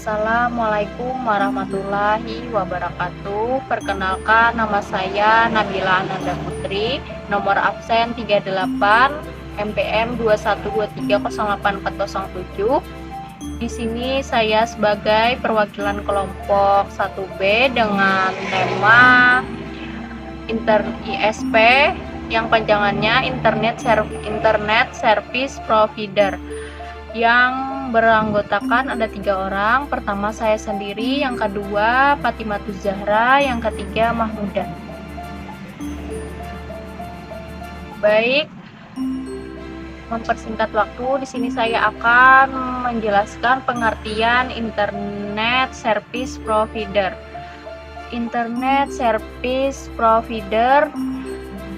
Assalamualaikum warahmatullahi wabarakatuh. Perkenalkan, nama saya Nabila Ananda Putri, nomor absen 38 MPM 212308407. Di sini saya sebagai perwakilan kelompok 1B dengan tema ISP yang panjangannya Internet Service Provider, yang beranggotakan ada 3 orang. Pertama saya sendiri, yang kedua Fatimatuz Zahra, yang ketiga Mahmudah. Baik, mempersingkat waktu, di sini saya akan menjelaskan pengertian Internet Service Provider. Internet Service Provider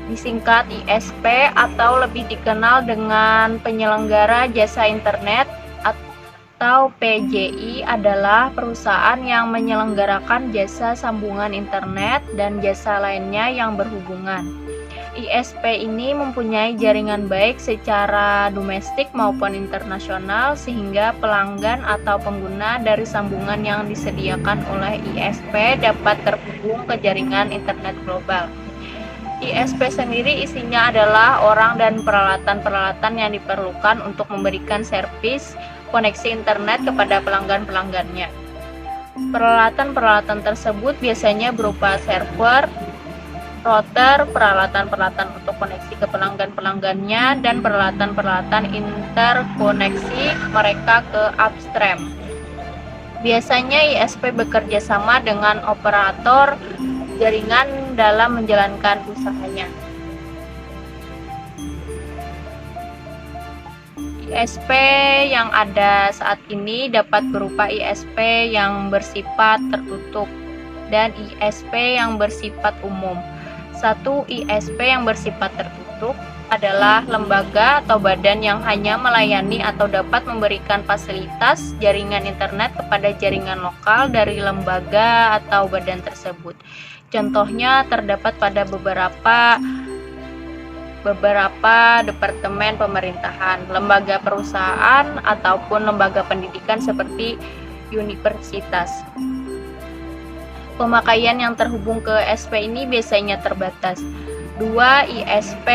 disingkat ISP atau lebih dikenal dengan penyelenggara jasa internet atau PJI, adalah perusahaan yang menyelenggarakan jasa sambungan internet dan jasa lainnya yang berhubungan. ISP ini mempunyai jaringan baik secara domestik maupun internasional, sehingga pelanggan atau pengguna dari sambungan yang disediakan oleh ISP dapat terhubung ke jaringan internet global. ISP sendiri isinya adalah orang dan peralatan-peralatan yang diperlukan untuk memberikan servis koneksi internet kepada pelanggan-pelanggannya. Peralatan-peralatan tersebut biasanya berupa server, router, peralatan-peralatan untuk koneksi ke pelanggan-pelanggannya, dan peralatan-peralatan interkoneksi mereka ke upstream. Biasanya ISP bekerja sama dengan operator jaringan dalam menjalankan usahanya. ISP yang ada saat ini dapat berupa ISP yang bersifat tertutup dan ISP yang bersifat umum. 1. ISP yang bersifat tertutup adalah lembaga atau badan yang hanya melayani atau dapat memberikan fasilitas jaringan internet kepada jaringan lokal dari lembaga atau badan tersebut. Contohnya terdapat pada beberapa departemen pemerintahan, lembaga perusahaan, ataupun lembaga pendidikan seperti universitas. Pemakaian yang terhubung ke ISP ini biasanya terbatas. 2. ISP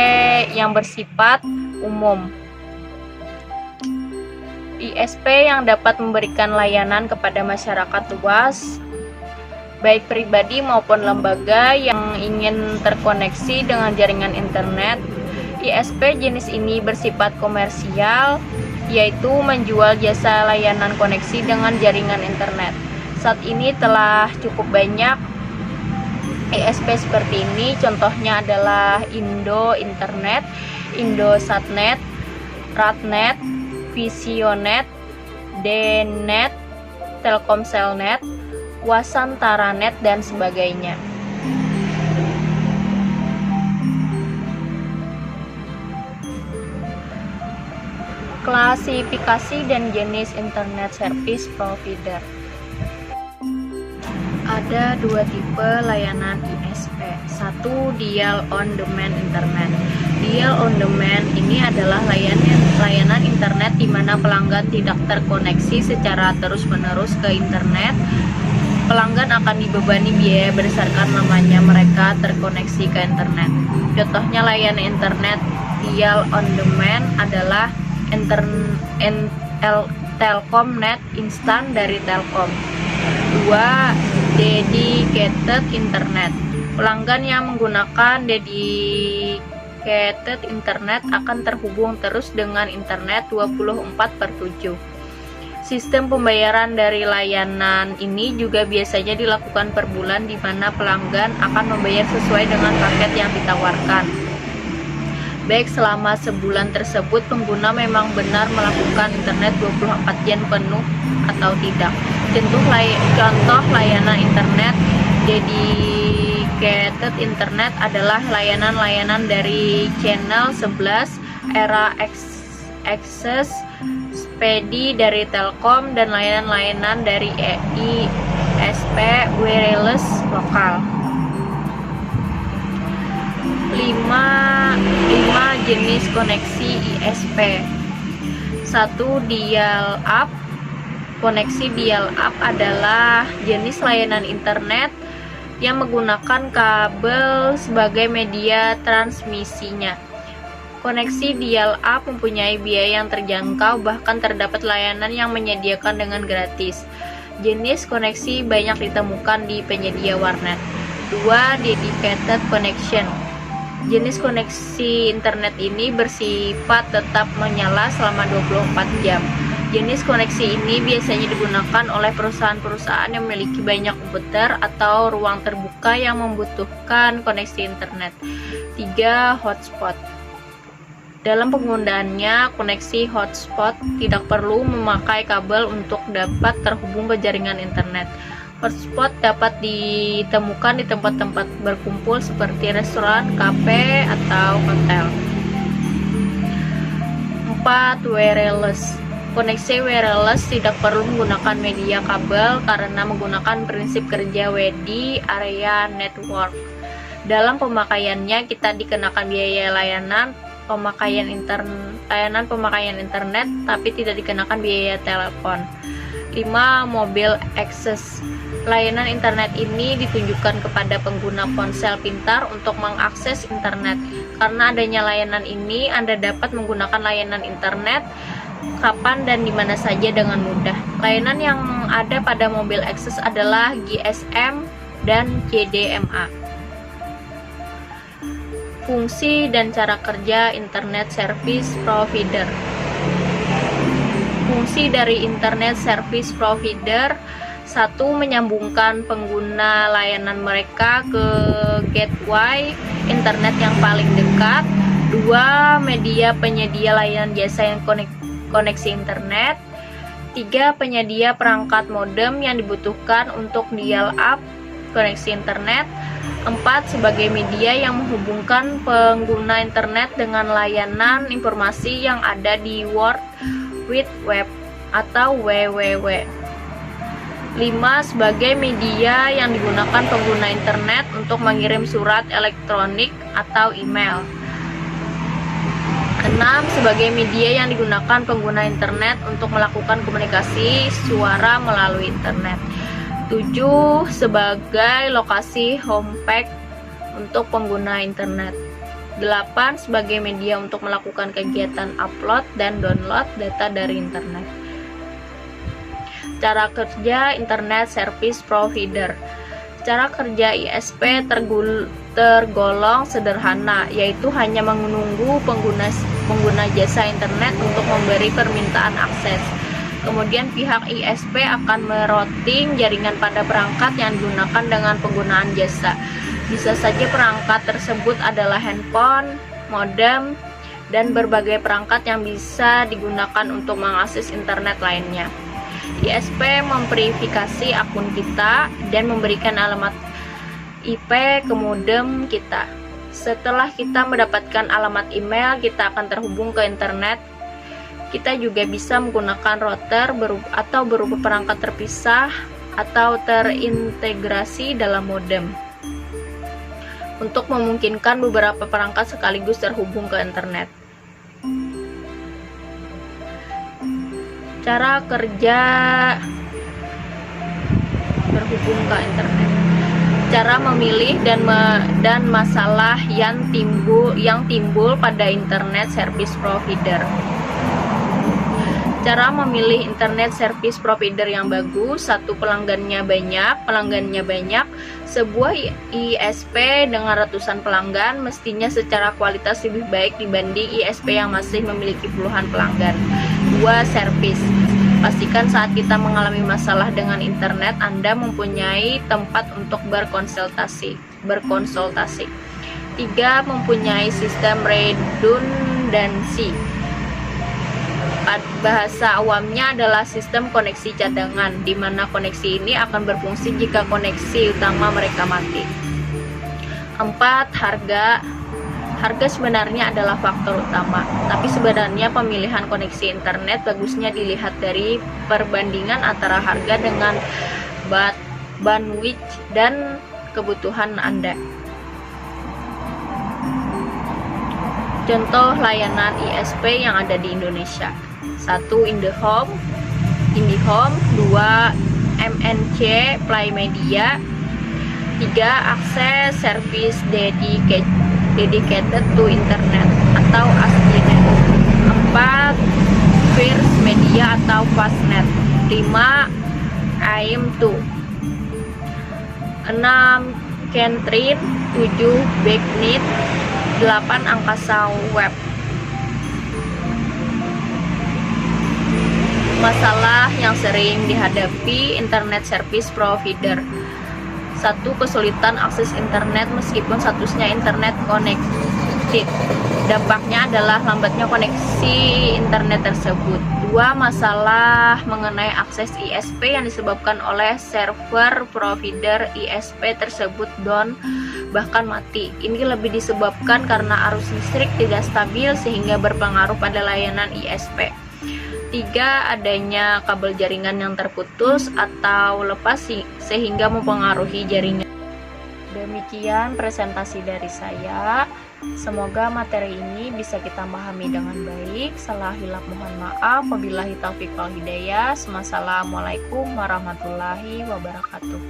yang bersifat umum. ISP yang dapat memberikan layanan kepada masyarakat luas, baik pribadi maupun lembaga yang ingin terkoneksi dengan jaringan internet. ISP jenis ini bersifat komersial, yaitu menjual jasa layanan koneksi dengan jaringan internet. Saat ini telah cukup banyak ISP seperti ini, contohnya adalah Indo Internet, Indosatnet, Ratnet, Visionet, Dnet, Telkomselnet, Wasantaranet, dan sebagainya. Klasifikasi dan jenis Internet Service Provider. Ada 2 tipe layanan ISP. 1. Dial on demand internet. Dial on demand ini adalah layanan internet di mana pelanggan tidak terkoneksi secara terus-menerus ke internet. Pelanggan akan dibebani biaya berdasarkan lamanya mereka terkoneksi ke internet. Contohnya layanan internet dial on demand adalah Telkomnet instan dari Telkom. 2. Dedicated Internet. Pelanggan yang menggunakan dedicated internet akan terhubung terus dengan internet 24/7. Sistem pembayaran dari layanan ini juga biasanya dilakukan per bulan, di mana pelanggan akan membayar sesuai dengan paket yang ditawarkan. Baik selama sebulan tersebut pengguna memang benar melakukan internet 24 jam penuh atau tidak. Contoh layanan internet dedicated internet adalah layanan-layanan dari Channel 11, Era Access, Spedi dari Telkom, dan layanan-layanan dari ISP wireless lokal. 5 jenis koneksi ISP. 1. Dial up. Koneksi dial-up adalah jenis layanan internet yang menggunakan kabel sebagai media transmisinya. Koneksi dial-up mempunyai biaya yang terjangkau, bahkan terdapat layanan yang menyediakan dengan gratis. Jenis koneksi banyak ditemukan di penyedia warnet. 2. Dedicated connection. Jenis koneksi internet ini bersifat tetap menyala selama 24 jam. Jenis koneksi ini biasanya digunakan oleh perusahaan-perusahaan yang memiliki banyak komputer atau ruang terbuka yang membutuhkan koneksi internet. 3. Hotspot. Dalam penggunaannya, koneksi hotspot tidak perlu memakai kabel untuk dapat terhubung ke jaringan internet. Hotspot dapat ditemukan di tempat-tempat berkumpul seperti restoran, kafe, atau hotel. 4. Wireless. Koneksi wireless tidak perlu menggunakan media kabel karena menggunakan prinsip kerja WD Area Network. Dalam pemakaiannya, kita dikenakan biaya layanan pemakaian internet, tapi tidak dikenakan biaya telepon. 5. Mobile access. Layanan internet ini ditunjukkan kepada pengguna ponsel pintar untuk mengakses internet. Karena adanya layanan ini, Anda dapat menggunakan layanan internet kapan dan di mana saja dengan mudah. Layanan yang ada pada mobile access adalah GSM dan CDMA. Fungsi dan cara kerja Internet Service Provider. Fungsi dari Internet Service Provider: 1. Menyambungkan pengguna layanan mereka ke gateway internet yang paling dekat. 2. Media penyedia layanan jasa yang koneksi internet. 3. Penyedia perangkat modem yang dibutuhkan untuk dial-up koneksi internet. 4. Sebagai media yang menghubungkan pengguna internet dengan layanan informasi yang ada di World Wide Web atau WWW. 5. Sebagai media yang digunakan pengguna internet untuk mengirim surat elektronik atau email. 6. Sebagai media yang digunakan pengguna internet untuk melakukan komunikasi suara melalui internet. 7. Sebagai lokasi homepage untuk pengguna internet. 8. Sebagai media untuk melakukan kegiatan upload dan download data dari internet. Cara kerja Internet Service Provider. Cara kerja ISP tergolong sederhana, yaitu hanya menunggu pengguna jasa internet untuk memberi permintaan akses. Kemudian pihak ISP akan merouting jaringan pada perangkat yang digunakan dengan penggunaan jasa. Bisa saja perangkat tersebut adalah handphone, modem, dan berbagai perangkat yang bisa digunakan untuk mengakses internet lainnya. ISP memverifikasi akun kita dan memberikan alamat IP ke modem kita. Setelah kita mendapatkan alamat email, kita akan terhubung ke internet. Kita juga bisa menggunakan router berupa perangkat terpisah atau terintegrasi dalam modem untuk memungkinkan beberapa perangkat sekaligus terhubung ke internet. Cara kerja terhubung ke internet. Cara memilih dan masalah yang timbul pada Internet Service Provider. Cara memilih Internet Service Provider yang bagus. 1. Pelanggannya banyak. Sebuah ISP dengan ratusan pelanggan mestinya secara kualitas lebih baik dibanding ISP yang masih memiliki puluhan pelanggan. 2. Service. Pastikan saat kita mengalami masalah dengan internet, Anda mempunyai tempat untuk berkonsultasi. 3. Mempunyai sistem redundansi. Bahasa awamnya adalah sistem koneksi cadangan, di mana koneksi ini akan berfungsi jika koneksi utama mereka mati. 4. Harga sebenarnya adalah faktor utama, tapi sebenarnya pemilihan koneksi internet bagusnya dilihat dari perbandingan antara harga dengan bandwidth dan kebutuhan Anda. Contoh layanan ISP yang ada di Indonesia. 1. IndiHome. Home. 2. MNC Play Media. 3. Akses Service Dedicated to Internet atau ASDINET. 4. First Media atau Fastnet. 5. AIM2. 6. Kentrin. 7. Backnet. 8. Angkasa Web. Masalah yang sering dihadapi internet service provider. 1. Kesulitan akses internet meskipun statusnya internet connected. Dampaknya adalah lambatnya koneksi internet tersebut. 2. Masalah mengenai akses ISP yang disebabkan oleh server provider ISP tersebut down bahkan mati. Ini lebih disebabkan karena arus listrik tidak stabil sehingga berpengaruh pada layanan ISP. 3. Adanya kabel jaringan yang terputus atau lepas sehingga mempengaruhi jaringan. Demikian presentasi dari saya. Semoga materi ini bisa kita pahami dengan baik. Salah hilaf mohon maaf. Wabillahi taufiq wal hidayah. Wassalamualaikum warahmatullahi wabarakatuh.